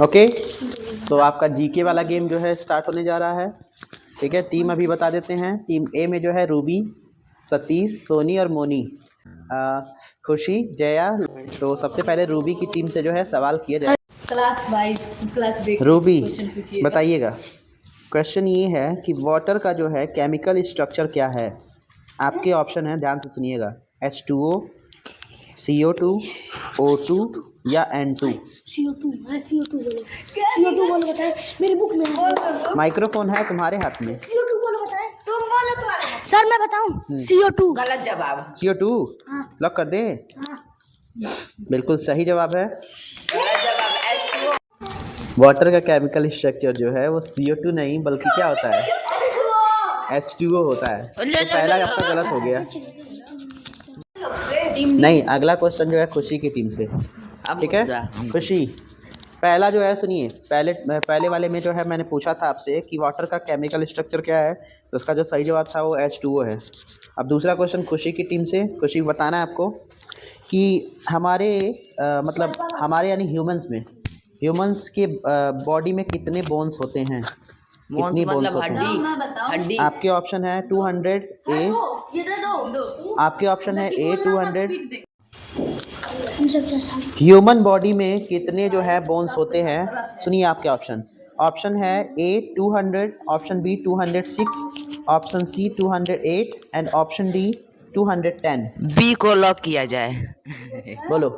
Okay, सो आपका GK वाला game जो है स्टार्ट होने जा रहा है। ठीक है, टीम अभी बता देते हैं। टीम ए में जो है रूबी, सतीश, सोनी और मोनी, खुशी, जया। तो सबसे पहले रूबी की टीम से जो है सवाल किया जाए। क्लास वाइज क्लास देख रूबी क्वेश्चन बताइएगा। क्वेश्चन ये है कि वाटर का जो है केमिकल स्ट्रक्चर क्या है। आपके ऑप्शन है, ध्यान से सुनिएगा। H2O, CO2, O2 या N2। CO2 बोलो बताए, मेरी बुक में है। माइक्रोफोन है तुम्हारे हाथ में। CO2 बोलो बताए, तुम बोलो तुम्हारे। सर मैं बताऊं, CO2। गलत जवाब। CO2 हाँ। लॉक कर दे। हाँ। बिल्कुल सही जवाब है। गलत जवाब H2O। वाटर का केमिकल स्ट्रक्चर जो है वो CO2 नहीं बल्कि क्या होता है, H2O होता है। तो पहला आपका गलत हो गया। नहीं, अगला क्वेश्चन जो है खुशी की टीम से। ठीक है खुशी, पहला जो है सुनिए। पहले वाले में जो है मैंने पूछा था आपसे कि वाटर का केमिकल स्ट्रक्चर क्या है, तो उसका जो सही जवाब था वो H2O है। अब दूसरा क्वेश्चन खुशी की टीम से। खुशी बताना है आपको कि हमारे मतलब हमारे यानी ह्यूमंस के बॉडी में कितने बोन्स होते हैं, कितनी बोन्स होते हैं। हड्डी। आपके ऑप्शन है 200 ए, आपके ऑप्शन है A 200। ह्यूमन बॉडी में कितने जो है बोन्स होते हैं, सुनिए आपके ऑप्शन। ऑप्शन है A 200, option B 206, option C 208 and option D 210। B को लॉक किया जाए। बोलो।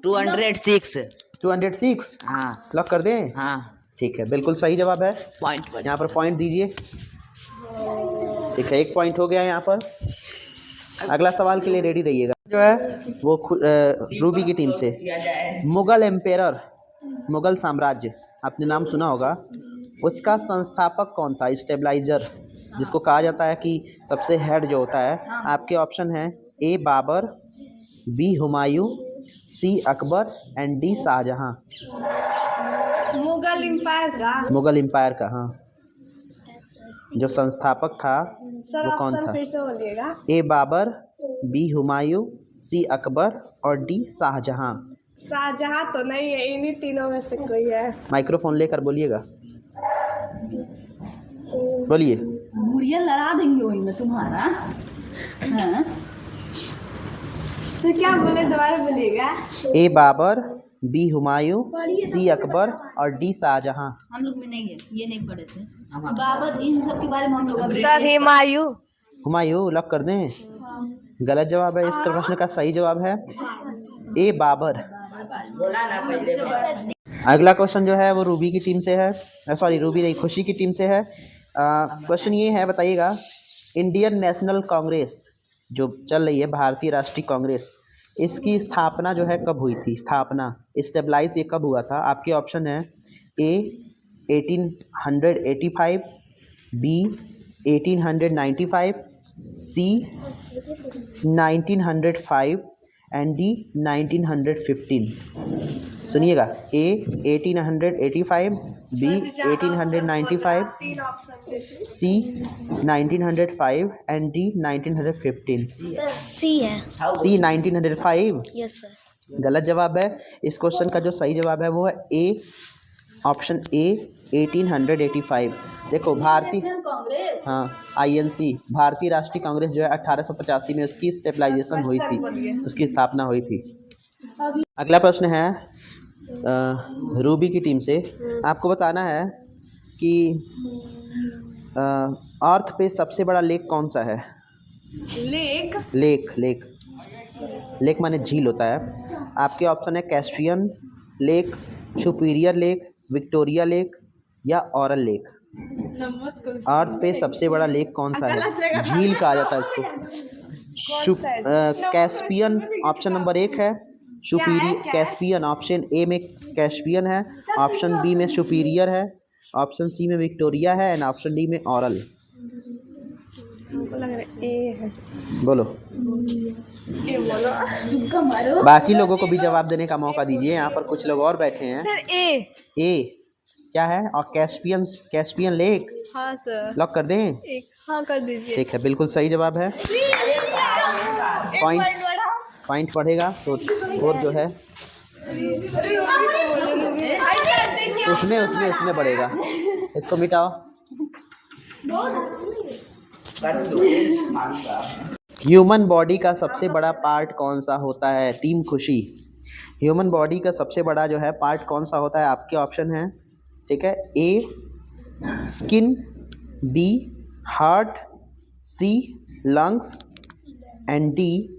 206। 206 हाँ लॉक कर दें। हाँ। ठीक है, बिल्कुल सही जवाब है। पॉइंट यहाँ पर पॉइंट दीजिए। ठीक है, 1 पॉइंट हो गया यहाँ पर। अगला सवाल के लिए रेडी रहिएगा। जो है वो रूबी की टीम से। मुगल एम्पेरर, मुगल साम्राज्य, आपने नाम सुना होगा, उसका संस्थापक कौन था, स्टेबलाइजर जिसको कहा जाता है कि सबसे हेड जो होता है। आपके ऑप्शन है A Babar, B Humayun, C Akbar and D Shahjahan. Mughal empire का हाँ, जो संस्थापक था वो कौन था। A Babar, B Humayun, C Akbar और D शाहजहां। शाहजहां तो नहीं है, इन्हीं तीनों में से कोई है। माइक्रोफोन लेकर बोलिएगा, बोलिए। मुड़िया लड़ा देंगे वही में तुम्हारा। हाँ? सर क्या बोले, दोबारा बोलिएगा। A Babar, B Humayun, C Akbar और D शाहजहां। हम लोग में नहीं है, ये नहीं पढ़े थे बाबर, इन सब के बारे में हम लोग सर हुमायूं। हुमायूं लॉक कर दें। गलत जवाब है। इस प्रश्न का सही जवाब है A बाबर। अगला क्वेश्चन जो है वो रूबी की टीम से है, सॉरी रूबी नहीं, खुशी की टीम से है। क्वेश्चन ये है, बताइएगा इंडियन नेशनल कांग्रेस जो चल रही है, भारतीय राष्ट्रीय कांग्रेस, इसकी स्थापना जो है कब हुई थी, स्थापना स्टेबलाइज ये कब हुआ था। आपके ऑप्शन है A 1885, B 1895, C 1905 and D 1915। सुनिएगा, A 1885, B 1895, C 1905 and D 1915। Sir C है। C 1905 yes sir. गलत जवाब है। इस क्वेश्चन का जो सही जवाब है वो है A, ऑप्शन A 1885। देखो भारतीय हाँ INC, भारतीय राष्ट्रीय कांग्रेस जो है 1885 में उसकी स्टेबलाइजेशन हुई थी, उसकी स्थापना हुई थी। अगला प्रश्न है रूबी की टीम से। आपको बताना है कि अर्थ पे सबसे बड़ा लेक कौन सा है। लेक। लेक लेक लेक माने झील होता है। आपके ऑप्शन है Caspian lake, superior lake, Victoria lake या ऑरल लेक। अर्थ पे सबसे बड़ा लेक कौन सा है, झील कहा जाता है इसको। कैस्पियन ऑप्शन नंबर 1 है। सुपीरियर कैस्पियन ऑप्शन A में कैस्पियन है, ऑप्शन B में सुपीरियर है, ऑप्शन C में विक्टोरिया है एंड ऑप्शन D में ऑरल। बोलो। बाकी लोगों को भी जवाब देने का मौका दीजिए, यहाँ पर कुछ लोग और बैठे हैं। सर A क्या है, और कैस्पियन लेक। हाँ सर। लॉक कर दें। हाँ कर दीजिए। ठीक है, बिल्कुल सही जवाब है। पॉइंट बढ़ेगा तो स्कोर जो है उसमें उसमें उसमें बढ़ेगा। इसको मिटाओ। ह्यूमन बॉडी का सबसे बड़ा पार्ट कौन सा होता है? टीम खुशी। ह्यूमन बॉडी का सबसे बड़ा जो है पार्ट कौन सा होता है? आपके ऑप्शन है, ठीक है, A skin, B heart, C lungs and D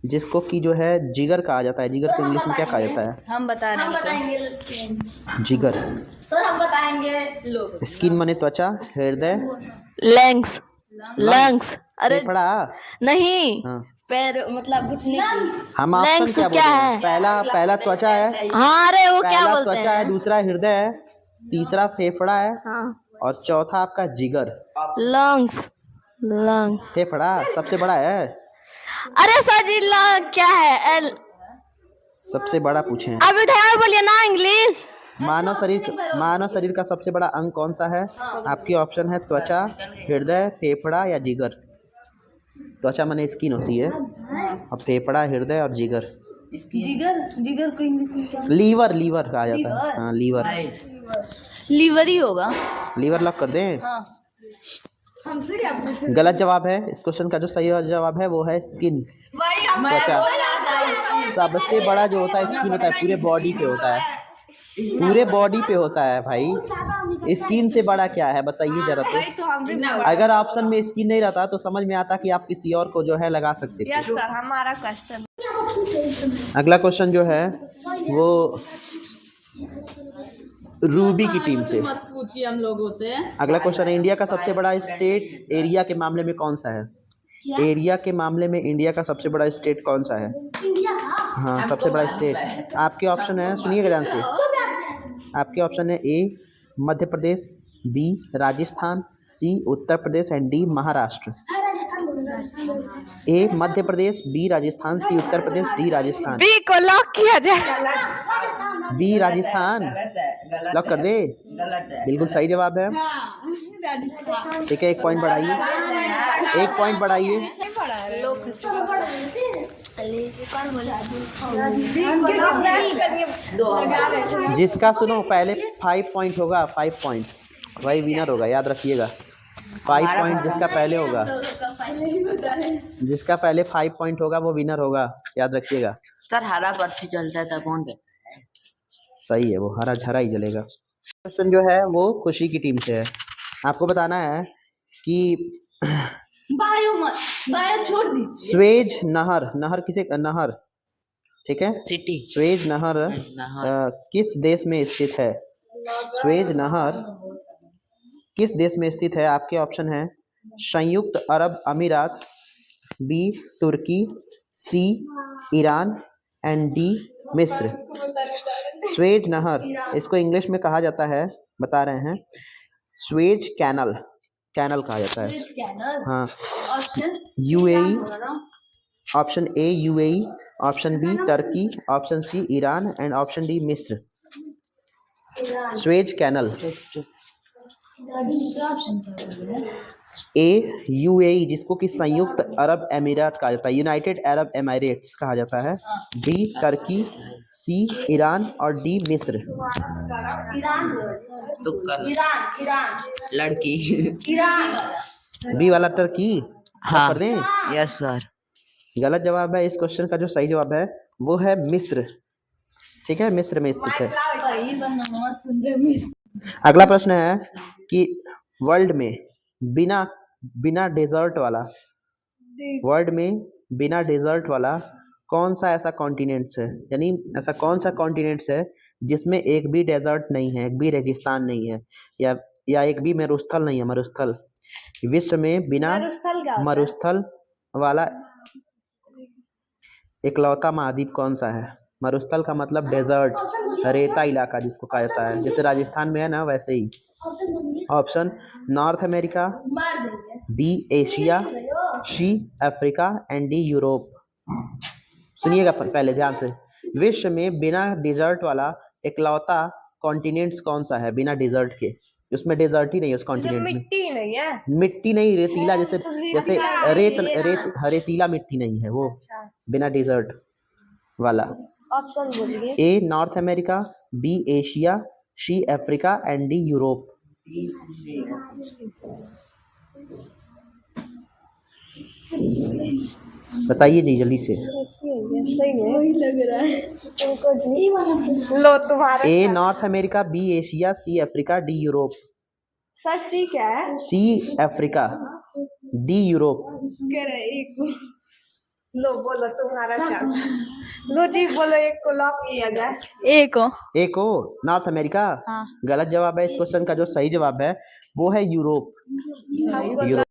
जिसको कि जो है जिगर कहा जाता है। जिगर को इंग्लिश में क्या कहा जाता है? हम बता रहे हैं जिगर। सर, हम बताएंगे। लोग स्किन माने त्वचा, हृदय, लंग्स लंग्स अरे फेफड़ा। नहीं हाँ, पैर मतलब घुटने की। हम ऑप्शन Lungs क्या क्या बोल रहे हैं? है? पहला त्वचा है, हाँ अरे वो क्या पहला बोलते त्वचा है, हैं? दूसरा हृदय है, तीसरा फेफड़ा है हाँ और चौथा आपका जिगर। लंग्स लंग फेफड़ा सबसे बड़ा है, अरे सर जी लंग क्या है? एल सबसे बड़ा पूछे हैं। अभी ध्यान बोलिए ना इंग्लिश। मानव शरीर का सबसे बड़ा अंग कौन सा है? आपकी ऑप्शन है त्वचा, हृदय, फेफड़ा या जिगर। त्वचा माने स्किन होती है और फेफड़ा, हृदय और जिगर। जिगर को इंग्लिश में क्या? लीवर, लीवर कहा जाता है। हाँ लीवर। लीवर ही होगा। लीवर लॉक कर दें? हाँ हमसे क्या पूछे? गलत जवाब है। इस क्वेश्चन का जो सही जवाब है वो है स्किन, त्वचा। सबसे बड़ा जो होता है स्किन होता है, पूरे बॉडी पे होता है, पूरे बॉडी पे होता है भाई। स्किन से बड़ा क्या है बताइए जरा तो। तो हम भी अगर ऑप्शन में स्किन नहीं रहता तो समझ में आता कि आप किसी और को जो है लगा सकते थे। यस सर, हमारा क्वेश्चन। अगला क्वेश्चन जो है वो रूबी की टीम से। मत पूछिए हम लोगों से। अगला क्वेश्चन है, इंडिया का सबसे बड़ा स्टेट एरिया के मामले में कौन सा है? एरिया के मामले में इंडिया का सबसे बड़ा स्टेट कौन सा है? हाँ सबसे बड़ा स्टेट। आपके ऑप्शन है, सुनिएगा ध्यान से। आपके ऑप्शन है A Madhya Pradesh, B Rajasthan, C Uttar Pradesh and D Maharashtra. A Madhya Pradesh, B Rajasthan, C Uttar Pradesh, D Rajasthan. B को लॉक किया जाए। बी राजस्थान लॉक कर दे? बिल्कुल सही जवाब है। ठीक है, एक पॉइंट बढ़ाइए, एक पॉइंट बढ़ाइए। जिसका सुनो पहले 5 पॉइंट होगा, 5 पॉइंट वही विनर होगा, याद रखिएगा। 5 पॉइंट जिसका पहले होगा, जिसका पहले 5 पॉइंट होगा वो विनर होगा, याद रखिएगा। सर हरा पर्ची चलता था कौन पे? सही है, वो हरा झरा ही जलेगा। क्वेश्चन जो है वो खुशी की टीम से है। आपको बताना है कि बायो छोड़ दी। स्वेज नहर, नहर किसे, नहर ठीक है, सिटी स्वेज नहर किस देश में स्थित है? स्वेज नहर किस देश में स्थित है? आपके ऑप्शन है संयुक्त अरब अमीरात, बी तुर्की, सी ईरान एंड डी मिस्र। स्वेज नहर इसको इंग्लिश में कहा जाता है, बता रहे हैं, स्वेज कैनल, कैनल कहा जाता है। हाँ, UAE, option A UAE, option B Turkey, option C Iran and option D मिस्र। Suez canal. ए यूएई जिसको कि संयुक्त अरब अमीरात कहा जाता है, यूनाइटेड अरब एमिरेट्स कहा जाता है, बी टर्की, सी ईरान और डी मिस्र। लड़की बी वाला टर्की। हाँ कर दें? Yes sir. गलत जवाब है। इस क्वेश्चन का जो सही जवाब है वो है मिस्र। ठीक है, मिस्र में स्थित है। अगला प्रश्न है कि वर्ल्ड में बिना डेजर्ट वाला, वर्ल्ड में बिना डेजर्ट वाला कौन सा ऐसा कॉन्टिनेंट्स है, यानी ऐसा कौन सा कॉन्टिनेंट्स है जिसमें एक भी डेजर्ट नहीं है, एक भी रेगिस्तान नहीं है, या एक भी मरुस्थल नहीं है। मरुस्थल, विश्व में बिना मरुस्थल वाला इकलौता महाद्वीप कौन सा है? मरुस्थल का मतलब डेजर्ट, रेता इलाका जिसको कहा जाता है, जैसे राजस्थान में है ना वैसे ही। Option North America, B Asia, C Africa and D Europe. सुनिएगा पहले ध्यान से। विश्व में बिना डेजर्ट वाला इकलौता कॉन्टिनेंट्स कौन सा है बिना डेजर्ट के? उसमें डेजर्ट ही नहीं है उस कॉन्टिनेंट में। मिट्टी नहीं है, मिट्टी नहीं, रेतीला, जैसे जैसे रेतीला मिट्टी नहीं है वो, बिना डेजर्ट वाला। ऑप्शन बोलिए। A North America, B Asia, C Africa and D Europe. बताइए जी जल्दी से। वही लग रहा है तुमको जी। लो तुम्हारा A North America, B Asia, C Africa, D Europe. Sir C क्या है? C Africa, D Europe. कह रहे एक लो बोलो तुम्हारा चांस। लो जी बोलो, एक को लॉक किया जाए। एक हो। ए को नॉर्थ अमेरिका। हाँ। गलत जवाब है। इस क्वेश्चन का जो सही जवाब है वो है यूरोप। यूरोप।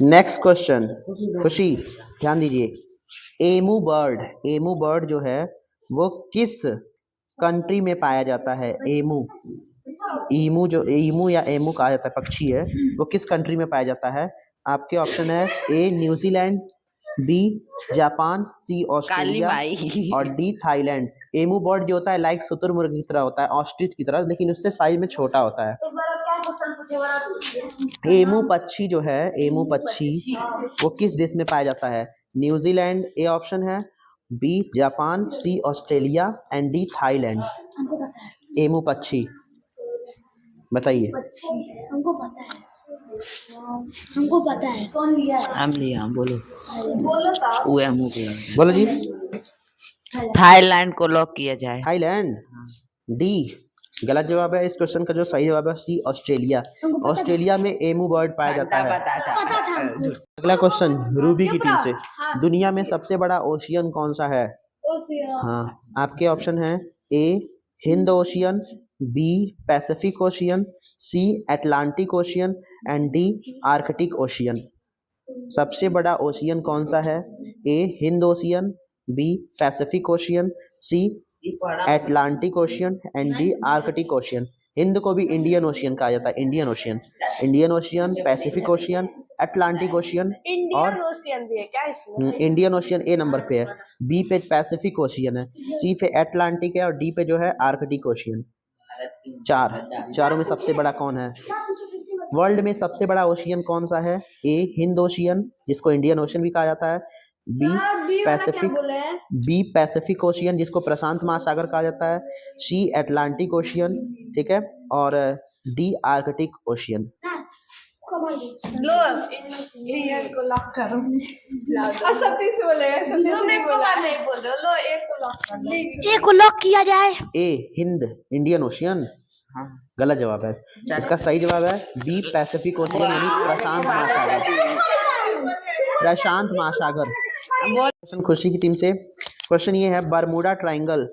नेक्स्ट क्वेश्चन, खुशी ध्यान दीजिए। एमू बर्ड जो है वो किस कंट्री में पाया जाता है? ईमू या एमू कहा जाता है, पक्षी है, वो किस कंट्री में पाया जाता है? आपके ऑप्शन है ए New Zealand, B Japan, C Australia और डी थाईलैंड। एमू बर्ड जो होता है लाइक शुतुरमुर्ग की तरह होता है, ऑस्ट्रिच की तरह, लेकिन उससे साइज में छोटा होता है। एमू पक्षी जो है, एमू पक्षी वो किस देश में पाया जाता है? न्यूजीलैंड ए ऑप्शन है, B Japan, C Australia and D Thailand. Emu पक्षी बताइए। हमको पता है, हमको पता है। कौन लिया है? हम लिया, बोलो बोलो तो। वो है मुंह पे। बोलो जी। थाईलैंड को लॉक किया जाए। थाईलैंड डी गलत जवाब है। इस क्वेश्चन का जो सही जवाब है सी ऑस्ट्रेलिया। ऑस्ट्रेलिया में एमू बर्ड पाया जाता है। पता था हमको। अगला क्वेश्चन रूबी की टीम से। दुनिया में सबसे बड़ा ओशियन कौन सा है? हाँ, आपके ऑप्शन है A Hind ocean, B Pacific ocean, C Atlantic ocean and D Arctic ocean. सबसे बड़ा ओशियन कौन सा है? A Hind ocean, B Pacific ocean, C Atlantic ocean and D Arctic ocean. Hind को भी इंडियन ओशियन कहा जाता है, Indian ocean, Pacific ocean, Atlantic ocean और इंडियन ओशियन भी है क्या इसमें? इंडियन ओशियन ए नंबर पे है, बी पे पैसिफिक ओशियन है, सी पे अटलांटिक है और डी पे जो है आर्कटिक ओशियन। चारों में सबसे बड़ा कौन है? वर्ल्ड में सबसे बड़ा ओशियन कौन सा है? ए हिंद ओशियन जिसको इंडियन ओशियन भी कहा जाता है, बी पैसिफिक ओशियन जिसको प्रशांत महासागर कहा जाता है, सी अटलांटिक ओशियन, ठीक है, और डी आर्कटिक ओशियन। लो इंडियन को लॉक करो। और सतीश बोलेगा, सतीश नहीं बोल रहे। लो एक को लॉक कर लो। एक को लॉक किया जाए। ए हिंद इंडियन ओशियन गलत जवाब है। इसका सही जवाब है बी पैसिफिक ओशियन यानी प्रशांत महासागर। क्वेश्चन खुशी की टीम से। क्वेश्चन ये है बरमूडा ट्रायंगल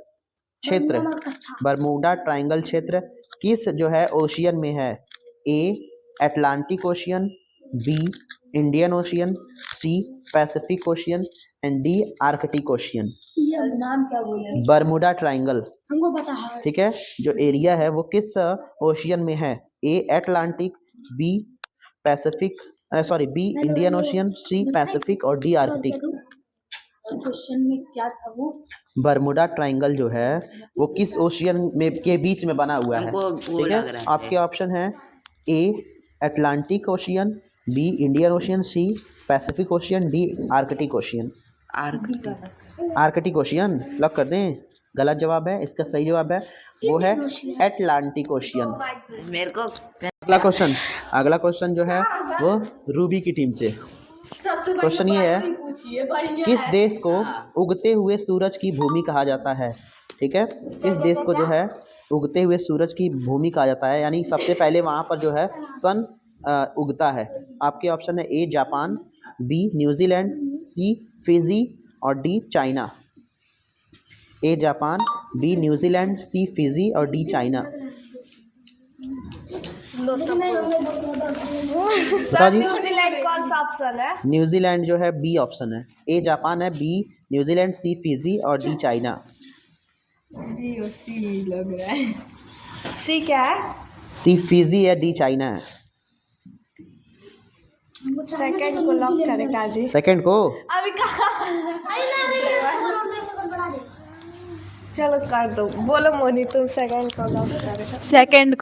क्षेत्र किस जो है ओशियन में है? A Atlantic ocean, B Indian ocean, C Pacific ocean and D Arctic ocean. ये नाम क्या बोले? बरमूडा ट्रायंगल, हमको पता है। ठीक है, जो एरिया है वो किस ओशियन में है? A Atlantic, B Pacific, B Indian ocean, C Pacific और डी आर्कटिक। क्वेश्चन में क्या था वो? बरमूडा ट्रायंगल जो है वो किस ओशियन में के बीच में बना हुआ है? ठीक है, आपके ऑप्शन है A Atlantic ocean, B Indian ocean, C Pacific ocean, D Arctic ocean. Arctic ocean lock कर दें? गलत जवाब है। इसका सही जवाब है वो है अटलांटिक ओशियन। मेरे को अगला क्वेश्चन जो है वो रूबी की टीम से। क्वेश्चन ये है किस देश को उगते हुए सूरज की भूमि कहा जाता है? ठीक है, किस देश को जो है उगते हुए सूरज की भूमि कहा जाता है, यानी सबसे पहले वहाँ पर जो है सन उगता है। आपके ऑप्शन है A Japan, B New Zealand, C Fiji और D China. A Japan, B New Zealand, C Fiji और डी चाइना। बताओ जी। न्यूजीलैंड कौन सा ऑप्शन है? न्यूजीलैंड जो है बी ऑप्शन है। ए जापान है, बी न्यूजीलैंड, सी फिजी और डी चाइना। बी और सी में लग रहा है। सी क्या है? सी फिजी है, डी चाइना है। सेकंड को लॉक करेगा जी। सेकंड को अभी कहा चलो कर दो। बोलो मोनी तुम सेकंड को लॉक करेगा। सेकंड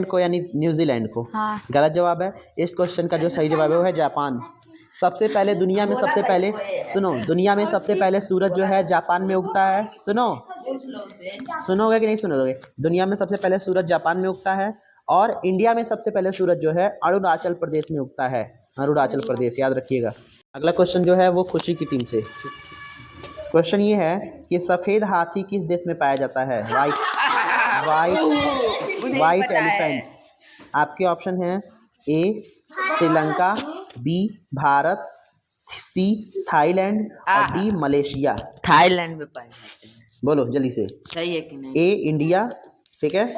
को यानी न्यूजीलैंड को। हाँ। गलत जवाब है। इस क्वेश्चन का जो सही जवाब है वो है जापान। सबसे पहले दुनिया में सबसे पहले सुनो, दुनिया में सबसे पहले सूरज जो है जापान में उगता है। सुनोगे कि नहीं सुनोगे? दुनिया में सबसे पहले सूरज जापान में उगता है और इंडिया में सबसे पहले सूरज जो है अरुणाचल प्रदेश में उगता है। अरुणाचल प्रदेश, याद रखिएगा। अगला क्वेश्चन जो है वो खुशी की टीम से। क्वेश्चन ये है कि सफ़ेद हाथी किस देश में पाया जाता है? White elephant. आपके ऑप्शन है A Sri Lanka, B Bharat, C Thailand और डी मलेशिया। थाईलैंड में पाए जाते हैं। बोलो जल्दी से। सही है कि नहीं? ए इंडिया, ठीक है,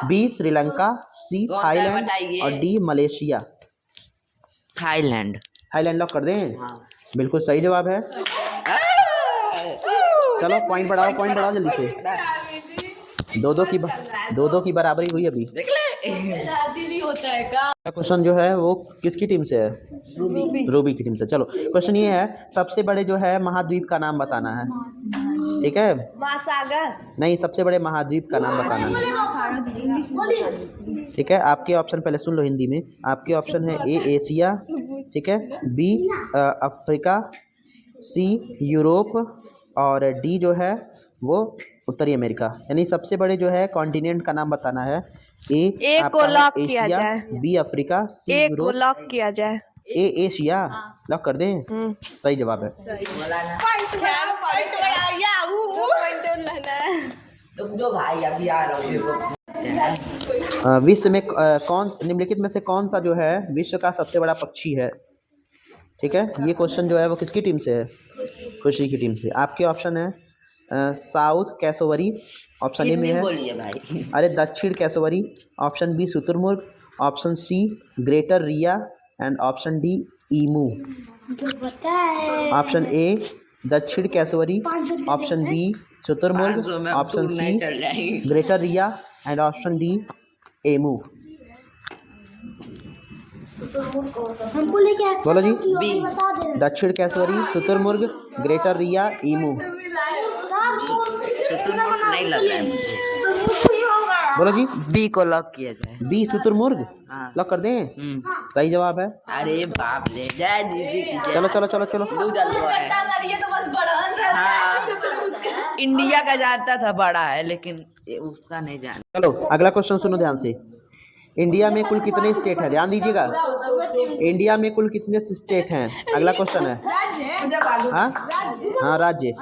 बी श्रीलंका, सी कौन सा है थाईलैंड बताइए? और D Malaysia. Thailand. Thailand lock कर दें? हाँ। बिल्कुल सही जवाब है। चलो पॉइंट बढ़ाओ जल्दी से। दो की बराबरी हुई अभी। देख ले। भी होता है का? क्वेश्चन जो है वो किसकी टीम से है? रूबी की टीम से। चलो क्वेश्चन ये है, सबसे बड़े जो है महाद्वीप का नाम बताना है, ठीक है? महासागर। नहीं, सबसे बड़े महाद्वीप का नाम बताना है, ठीक है? आपके ऑप्शन पहले सुन लो हिंदी में। आपके ऑप्शन है ए एशिया, ठीक है, बी अफ्रीका, सी यूरोप और डी जो है वो उत्तरी अमेरिका। यानी सबसे बड़े जो है कॉन्टिनेंट का नाम बताना है। ए को लॉक किया जाए, बी अफ्रीका, सी एक को यूरोप, लॉक किया जाए। ए एशिया लॉक कर दें? सही जवाब है। जो भाई अभी आ रहे हो। विश्व में कौन निम्नलिखित में से कौन सा जो है विश्व का सबसे बड़ा पक्षी है? ठीक है, ये क्वेश्चन जो है वो किसकी टीम से है? खुशी की टीम से। आपके ऑप्शन है साउथ कैसोवरी, ऑप्शन ए में है। बोलिए भाई। अरे दक्षिण कैसोवरी, ऑप्शन बी शुतुरमुर्ग, option C greater rhea and option D emu. Option A दक्षिण कैसोवरी, ऑप्शन बी शुतुरमुर्ग, option C greater rhea and option D emu. हमको लेके आए बोलो जी। बी दक्षिण कैसोवरी, शुतुरमुर्ग, ग्रेटर रिया, ईमू। नहीं लग रहा है मुझे। बोलो जी। बी को लॉक किया जाए। बी शुतुरमुर्ग हाँ। लॉक कर दें? सही जवाब है। अरे बाप रे, जय दीदी की जय। चलो चलो चलो चलो। करिए तो बस बढ़न रहता है। इंडिया का जानता था बड़ा है, लेकिन ये उसका नहीं जान। चलो अगला क्वेश्चन सुनो ध्यान से। इंडिया में कुल कितने स्टेट हैं? ध्यान दीजिएगा। इंडिया में कुल कितने स्टेट हैं? अगला क्वेश्चन है। हाँ राज्य,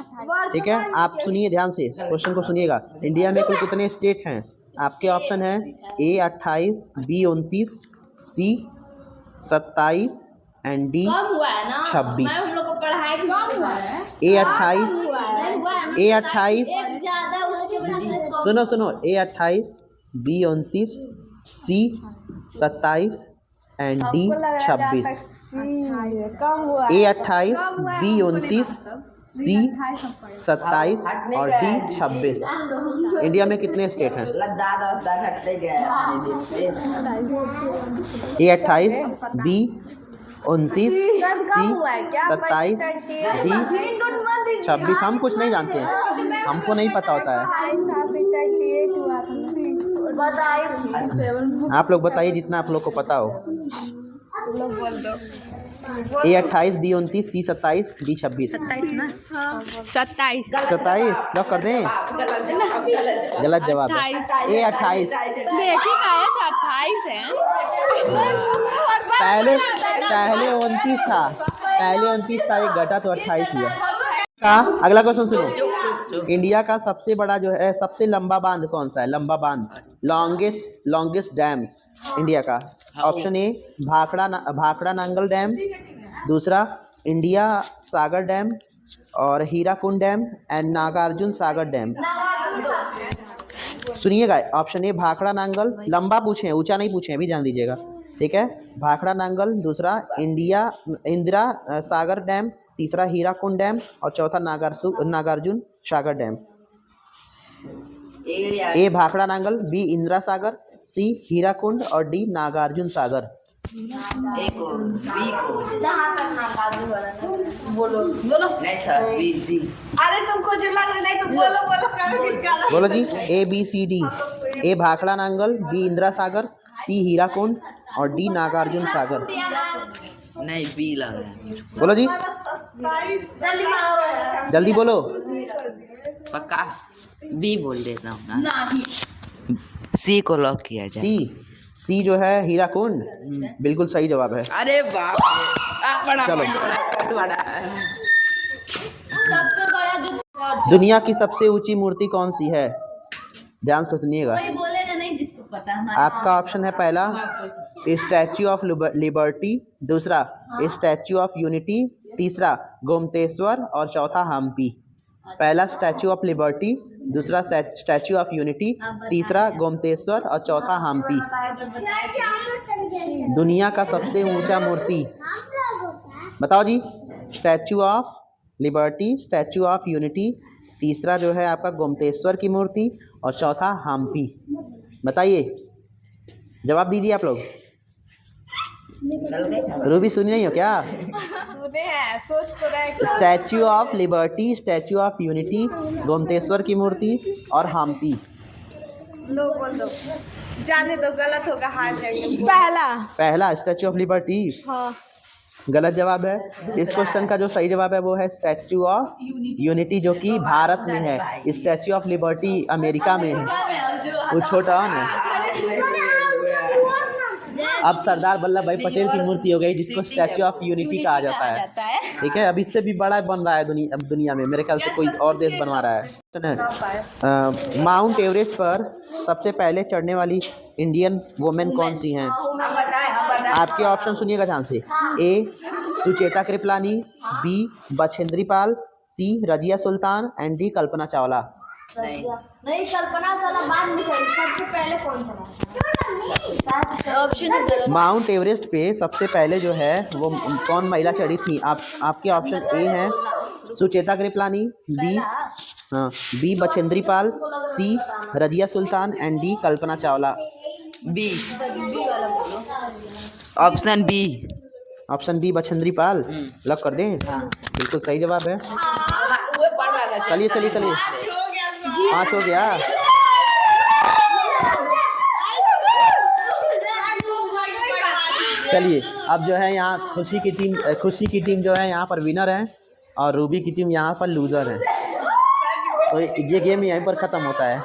ठीक है। आप सुनिए ध्यान से, क्वेश्चन को सुनिएगा। इंडिया में कुल कितने स्टेट हैं? आपके ऑप्शन है A 28, B 29, C 27 and D 26। A 28 सुनो A 28, B 29, C 27 and D 26। A 28, B 29, C 27 और डी 26। इंडिया में कितने स्टेट हैं? A 28, B 29, C 27, D 26। हम कुछ नहीं जानते हैं, हमको नहीं पता होता है। आप लोग बताइए जितना आप लोग को पता हो। ए 28, बी 29, सी 27, डी 26। 27 लॉक कर दें? गलत जवाब है। ए 28। देखिए 28 है। पहले 29 था, एक घटा तो 28 हुआ। अगला क्वेश्चन सुनो। इंडिया का सबसे बड़ा जो है, सबसे लंबा बांध कौन सा है? लंबा बांध, लॉन्गेस्ट डैम इंडिया का। Option A Bhakra Nangal dam, दूसरा इंडिया सागर डैम और Hirakud dam and Nagarjuna Sagar dam. सुनिएगा, ऑप्शन ए भाखड़ा नांगल, लंबा पूछे, ऊंचा नहीं पूछे, अभी ध्यान दीजिएगा, ठीक है। भाखड़ा नांगल, दूसरा इंदिरा सागर डैम, तीसरा हीराकुंड डैम और चौथा नागार्जुन सागर डैम। ए भाखड़ा नांगल, बी इंदिरा सागर, सी हीराकुंड और डी नागार्जुन सागर। बोलो नहीं सर, बी। अरे तुमको जो लग रहा नहीं तो बोलो बोलो जी। A B C D. A Bhakra Nangal, B Indira Sagar, C Hirakud और डी नागार्जुन सागर। नहीं बी लग रहा है मुझको। बोलो जी, जल्दी मारो यार। जल्दी बोलो। पक्का बी बोल देता हूँ ना। सी को लॉक किया जाए। सी जो है हीराकुंड, बिल्कुल सही जवाब है। अरे बाप रे, बड़ा चलो। बड़ा सबसे बड़ा जो दुनिया की सबसे ऊंची मूर्ति कौन सी है? ध्यान से सुनिएगा। कोई बोलेगा नहीं जिसको पता हमारे आपका ऑप्शन है पहला स्टैच्यू ऑफ लिबर्टी, दूसरा स्टैच्यू ऑफ यूनिटी, तीसरा गोमतेश्वर और चौथा हम्पी। पहला स्टैच्यू ऑफ लिबर्टी, दूसरा स्टैच्यू ऑफ यूनिटी, तीसरा गोमतेश्वर और चौथा हम्पी। दुनिया का सबसे ऊंचा मूर्ति बताओ जी। Statue of Liberty, Statue of Unity, तीसरा जो है आपका गोमतेश्वर की मूर्ति और चौथा हम्पी। बताइए, जवाब दीजिए आप लोग। रूबी सुनी नहीं हो क्या? सुने हैं, सोच तो रहे। Statue of Liberty, Statue of Unity, Gomateshwara की मूर्ति और हम्पी। लो बोलो, जाने दो, गलत होगा, हार जाएंगे। पहला स्टैच्यू ऑफ लिबर्टी गलत जवाब है। इस क्वेश्चन का जो सही जवाब है वो है स्टैच्यू ऑफ यूनिटी, जो कि भारत में है। स्टैच्यू ऑफ लिबर्टी अमेरिका में है, वो छोटा है ना। अब सरदार वल्लभ भाई पटेल की मूर्ति हो गई, जिसको स्टैच्यू ऑफ यूनिटी कहा जाता है। ठीक है, अब इससे भी बड़ा बन रहा है दुनिया में। मेरे ख्याल से कोई और देश बनवा रहा है। माउंट एवरेस्ट पर सबसे पहले चढ़ने वाली इंडियन वुमेन कौन सी हैं? आपके ऑप्शन सुनिएगा ध्यान से। A Sucheta Kripalani, B Bachendri Pal, C Razia Sultan and D Kalpana Chawla. नहीं, कल्पना चावला बाद में चली, सबसे पहले कौन चला? ऑप्शन माउंट एवरेस्ट पे सबसे पहले जो है वो कौन महिला चढ़ी थी? आपके ऑप्शन ए है Sucheta Kripalani, B Bachendri Pal, C Razia Sultan and D Kalpana Chawla. B, option B. Option B Bachendri Pal lock कर दें? बिल्कुल सही जवाब है। चलिए चलिए चलिए, 5 हो गया। चलिए, अब जो है यहाँ खुशी की टीम जो है यहाँ पर विनर है और रूबी की टीम यहाँ पर लूजर है। तो ये गेम यहीं पर ख़त्म होता है।